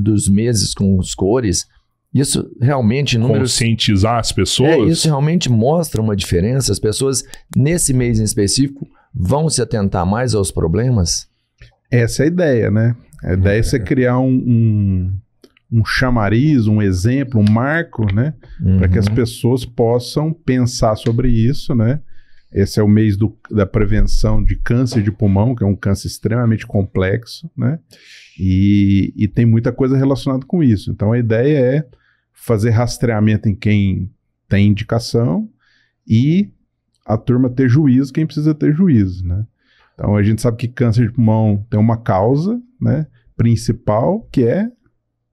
dos meses com as cores, isso realmente... Conscientizar as pessoas? Isso realmente mostra uma diferença? As pessoas, nesse mês em específico, vão se atentar mais aos problemas? Essa é a ideia, né? A ideia é você criar um chamariz, um exemplo, um marco, né? Para que as pessoas possam pensar sobre isso, né? Esse é o mês da prevenção de câncer de pulmão, que é um câncer extremamente complexo, né? E tem muita coisa relacionada com isso. Então a ideia é fazer rastreamento em quem tem indicação e a turma ter juízo, quem precisa ter juízo, né? Então a gente sabe que câncer de pulmão tem uma causa, né, principal, que é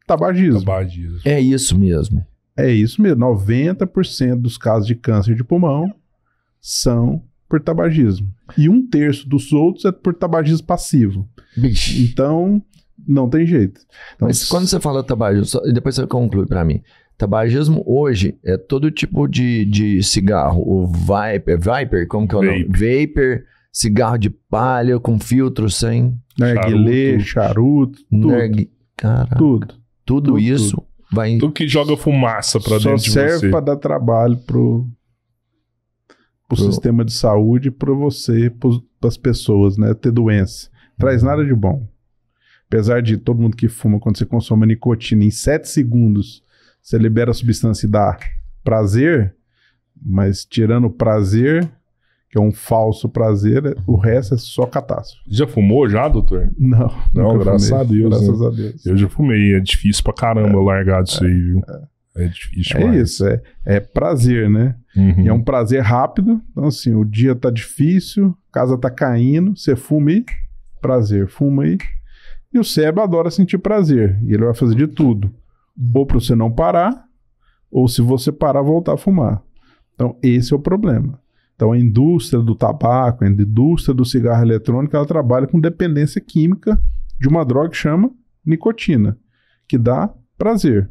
tabagismo. É isso mesmo. É isso mesmo. 90% dos casos de câncer de pulmão são por tabagismo. E 1/3 dos outros é por tabagismo passivo. Bicho. Então, não tem jeito. Então, mas quando você fala tabagismo, depois você conclui para mim. Tabagismo hoje é todo tipo de cigarro. O Viper, como que é o nome? Vapor, cigarro de palha com filtro sem... Narguilé, charuto, tudo. Caraca. Tudo isso vai... Tudo que joga fumaça pra dentro de você. Só serve pra dar trabalho pro sistema de saúde, para você, pras pessoas, né? Ter doença. Traz nada de bom. Apesar de todo mundo que fuma, quando você consome nicotina, em 7 segundos, você libera a substância e dá prazer, mas tirando o prazer, que é um falso prazer, o resto é só catástrofe. Já fumou já, doutor? Não, graças a Deus. Graças a Deus. Eu já fumei, é difícil pra caramba largar disso aí, viu? É difícil demais. É isso, é prazer, né? E é um prazer rápido, então assim, o dia tá difícil, a casa tá caindo, você fuma e prazer, fuma aí. E o cérebro adora sentir prazer, e ele vai fazer de tudo. Ou pra você não parar, ou se você parar, voltar a fumar. Então esse é o problema. Então a indústria do tabaco, a indústria do cigarro eletrônico, ela trabalha com dependência química de uma droga que chama nicotina, que dá prazer.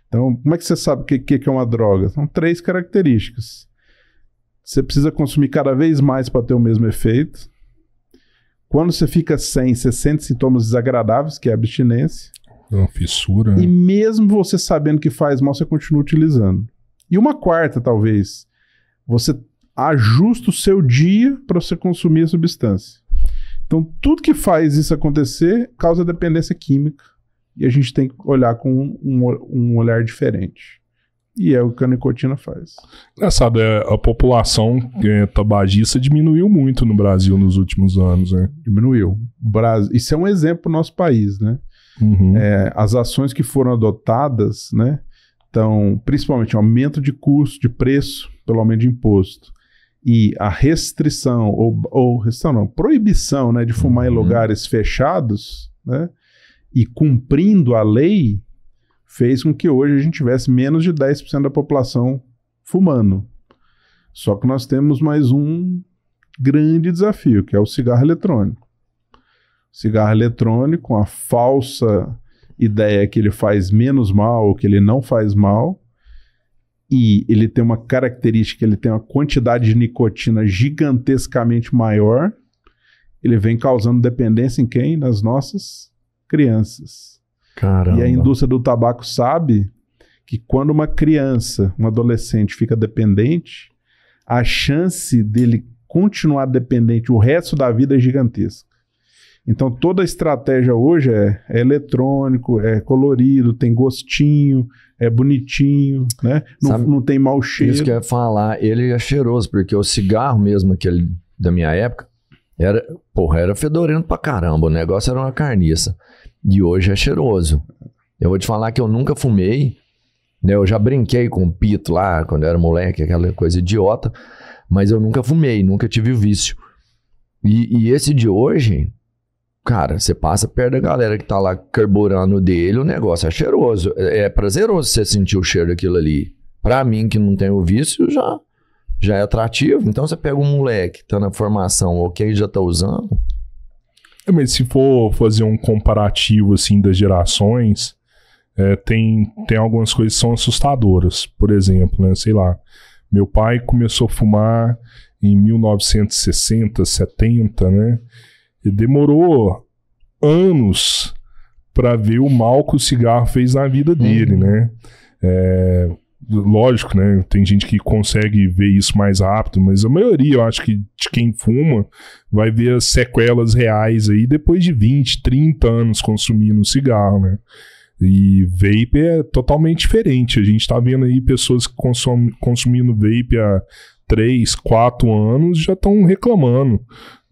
Então, como é que você sabe o que é uma droga? São 3 características. Você precisa consumir cada vez mais para ter o mesmo efeito. Quando você fica sem, você sente sintomas desagradáveis, que é a abstinência. Uma fissura. E mesmo você sabendo que faz mal, você continua utilizando. E uma quarta, talvez, você ajusta o seu dia para você consumir a substância. Então, tudo que faz isso acontecer causa dependência química. E a gente tem que olhar com um olhar diferente. E é o que a nicotina faz. Engraçado, a população tabagista diminuiu muito no Brasil nos últimos anos, né? Diminuiu. Isso é um exemplo para o nosso país, né? As ações que foram adotadas, né? Então, principalmente o aumento de custo, de preço, pelo aumento de imposto, e a restrição, proibição, né, de fumar em lugares fechados, né? E cumprindo a lei, fez com que hoje a gente tivesse menos de 10% da população fumando. Só que nós temos mais um grande desafio, que é o cigarro eletrônico. Cigarro eletrônico, com a falsa ideia que ele faz menos mal ou que ele não faz mal, e ele tem uma característica, ele tem uma quantidade de nicotina gigantescamente maior, ele vem causando dependência em quem? Nas nossas crianças. Caramba. E a indústria do tabaco sabe que quando uma criança, um adolescente fica dependente, a chance dele continuar dependente o resto da vida é gigantesca. Então toda a estratégia hoje é eletrônico, é colorido, tem gostinho, é bonitinho, né? Não tem mau cheiro. Isso que eu ia falar, ele é cheiroso, porque o cigarro mesmo, aquele da minha época, era fedorento pra caramba, o negócio era uma carniça. E hoje é cheiroso. Eu vou te falar que eu nunca fumei, né? Eu já brinquei com o pito lá, quando eu era moleque, aquela coisa idiota, mas eu nunca fumei, nunca tive o vício. E esse de hoje, cara, você passa perto da galera que tá lá carburando dele, o negócio é cheiroso. É prazeroso você sentir o cheiro daquilo ali. Pra mim, que não tem o vício, já é atrativo. Então você pega um moleque que tá na formação, ok, já tá usando. Mas se for fazer um comparativo assim das gerações, tem algumas coisas que são assustadoras. Por exemplo, né, sei lá, meu pai começou a fumar em 1960, 70, né? E demorou anos para ver o mal que o cigarro fez na vida dele, né? Lógico, né? Tem gente que consegue ver isso mais rápido, mas a maioria, eu acho que de quem fuma vai ver as sequelas reais aí depois de 20, 30 anos consumindo cigarro, né? E vape é totalmente diferente. A gente tá vendo aí pessoas que consumindo vape há 3, 4 anos já estão reclamando,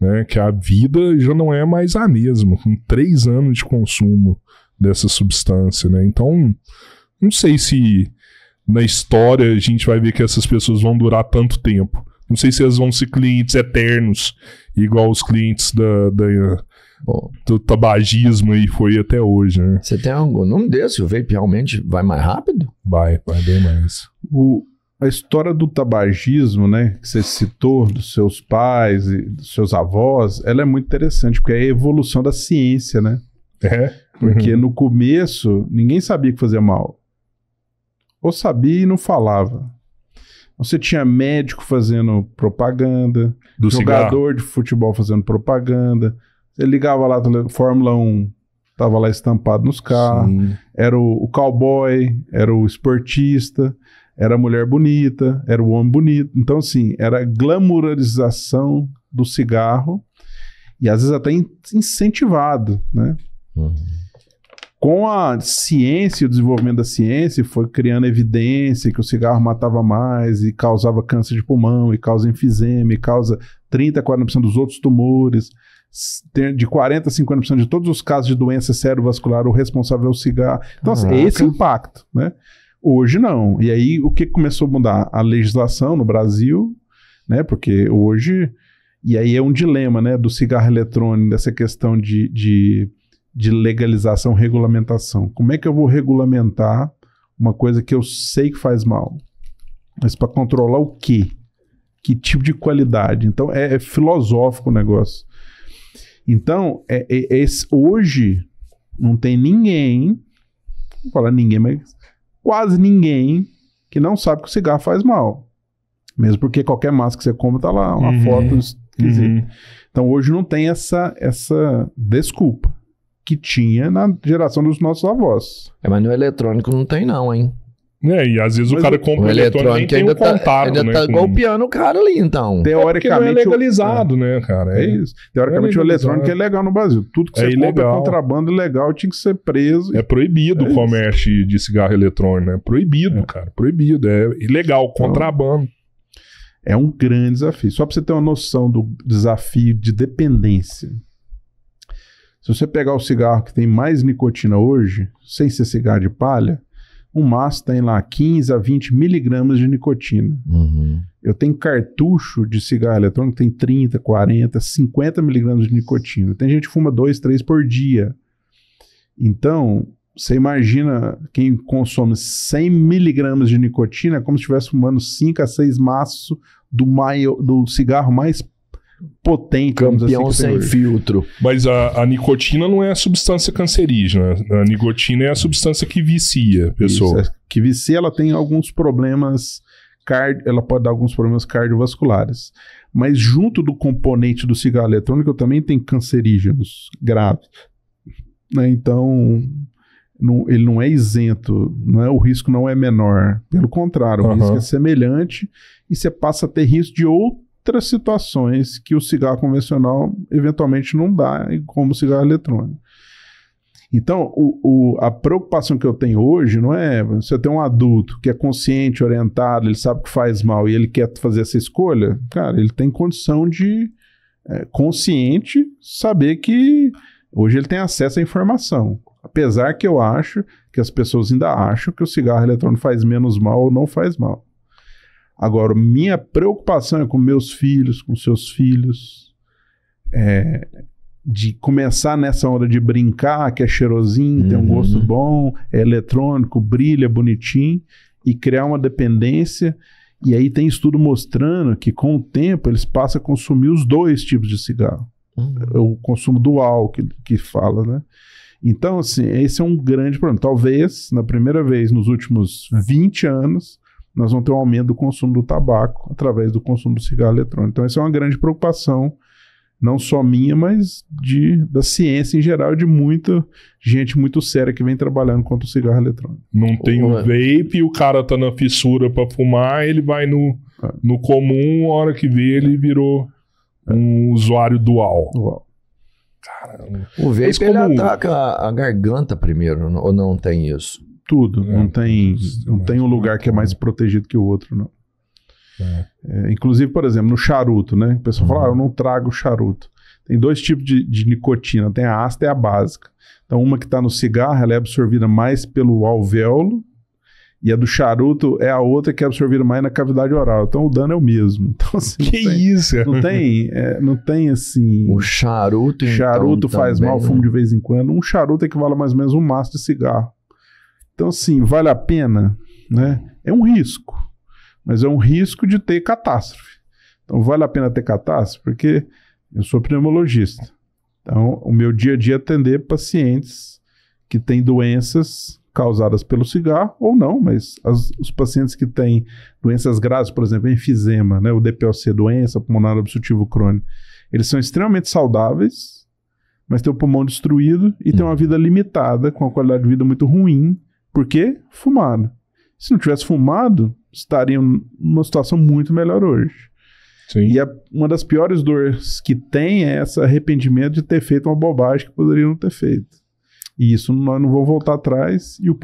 né? Que a vida já não é mais a mesma, com 3 anos de consumo dessa substância, né? Então, não sei se na história a gente vai ver que essas pessoas vão durar tanto tempo. Não sei se elas vão ser clientes eternos, igual os clientes do tabagismo aí foi até hoje, né? Você tem algum nome desse? O vape realmente vai mais rápido? Vai bem mais. A história do tabagismo, né, que você citou, dos seus pais e dos seus avós, ela é muito interessante, porque é a evolução da ciência, né? Porque no começo, ninguém sabia que fazia mal. Ou sabia e não falava. Você tinha médico fazendo propaganda, jogador de futebol fazendo propaganda. Você ligava lá, Fórmula 1, tava lá estampado nos carros. Sim. Era o cowboy, era o esportista, era a mulher bonita, era o homem bonito. Então, assim, era a glamourização do cigarro e às vezes até incentivado, né? Com a ciência, o desenvolvimento da ciência, foi criando evidência que o cigarro matava mais e causava câncer de pulmão, e causa enfisema, e causa 30% a 40% dos outros tumores. De 40% a 50% de todos os casos de doença cerebrovascular, o responsável é o cigarro. Então, assim, é esse impacto, né? Hoje não. E aí, o que começou a mudar? A legislação no Brasil, né? Porque hoje... E aí é um dilema, né? Do cigarro eletrônico, dessa questão de legalização, regulamentação. Como é que eu vou regulamentar uma coisa que eu sei que faz mal? Mas para controlar o quê? Que tipo de qualidade? Então, é filosófico o negócio. Então, hoje, não tem ninguém, não vou falar ninguém, mas quase ninguém que não sabe que o cigarro faz mal. Mesmo porque qualquer massa que você compra, tá lá uma foto esquisita. Então, hoje não tem essa desculpa que tinha na geração dos nossos avós. Mas no eletrônico não tem não, hein? E às vezes o cara compra o eletrônico e ainda tá golpeando o cara ali, então. Teoricamente, não é legalizado, né, cara? É isso. Teoricamente o eletrônico é legal no Brasil. Tudo que você compra é contrabando ilegal, tinha que ser preso. É proibido o comércio de cigarro eletrônico, né? Proibido, cara. Proibido. É ilegal, contrabando. É um grande desafio. Só para você ter uma noção do desafio de dependência. Se você pegar o cigarro que tem mais nicotina hoje, sem ser cigarro de palha, um maço tem lá 15 a 20 miligramas de nicotina. Eu tenho cartucho de cigarro eletrônico que tem 30, 40, 50 miligramas de nicotina. Tem gente que fuma 2, 3 por dia. Então, você imagina quem consome 100 miligramas de nicotina é como se estivesse fumando 5 a 6 maços do cigarro mais potente, campeão assim, sem filtro. Mas a nicotina não é a substância cancerígena. A nicotina é a substância que vicia a pessoa. Isso, que vicia, ela tem alguns problemas ela pode dar alguns problemas cardiovasculares. Mas junto do componente do cigarro eletrônico também tem cancerígenos graves. Né? Então, ele não é isento, o risco não é menor. Pelo contrário, o risco é semelhante e você passa a ter risco de outras situações que o cigarro convencional eventualmente não dá, como o cigarro eletrônico. Então, a preocupação que eu tenho hoje não é você ter um adulto que é consciente, orientado, ele sabe que faz mal e ele quer fazer essa escolha. Cara, ele tem condição de, consciente, saber que hoje ele tem acesso à informação. Apesar que eu acho que as pessoas ainda acham que o cigarro eletrônico faz menos mal ou não faz mal. Agora, minha preocupação é com meus filhos, com seus filhos, de começar nessa onda de brincar, que é cheirosinho, tem um gosto bom, é eletrônico, brilha, bonitinho, e criar uma dependência. E aí tem estudo mostrando que com o tempo eles passam a consumir os dois tipos de cigarro. O consumo dual que fala, né? Então, assim, esse é um grande problema. Talvez, na primeira vez nos últimos 20 anos, nós vamos ter um aumento do consumo do tabaco através do consumo do cigarro eletrônico. Então, essa é uma grande preocupação não só minha, mas da ciência em geral, de muita gente muito séria que vem trabalhando contra o cigarro eletrônico. Não tem um vape e o cara tá na fissura pra fumar, ele vai no comum, a hora que vê ele virou um usuário dual. Caramba. O vape ele ataca a garganta primeiro, ou não tem isso? Tudo. Não tem um lugar que é mais protegido que o outro, não. Inclusive, por exemplo, no charuto, né? O pessoal fala, eu não trago charuto. Tem 2 tipos de nicotina, tem a ácida e a básica. Então, uma que está no cigarro, ela é absorvida mais pelo alvéolo, e a do charuto é a outra que é absorvida mais na cavidade oral. Então, o dano é o mesmo. Então, assim, isso? Não tem assim... O charuto, charuto faz mal, fumo de vez em quando. Um charuto equivale a mais ou menos um maço de cigarro. Então, assim, vale a pena, né? É um risco. Mas é um risco de ter catástrofe. Então, vale a pena ter catástrofe? Porque eu sou pneumologista. Então, o meu dia a dia é atender pacientes que têm doenças causadas pelo cigarro, ou não, mas os pacientes que têm doenças graves, por exemplo, enfisema, né, o DPOC, doença pulmonar obstrutiva crônica, eles são extremamente saudáveis, mas têm o pulmão destruído e têm uma vida limitada, com uma qualidade de vida muito ruim, porque fumaram. Se não tivesse fumado, estariam numa situação muito melhor hoje. Sim. E uma das piores dores que tem é esse arrependimento de ter feito uma bobagem que poderia não ter feito. E isso nós não vamos voltar atrás, e o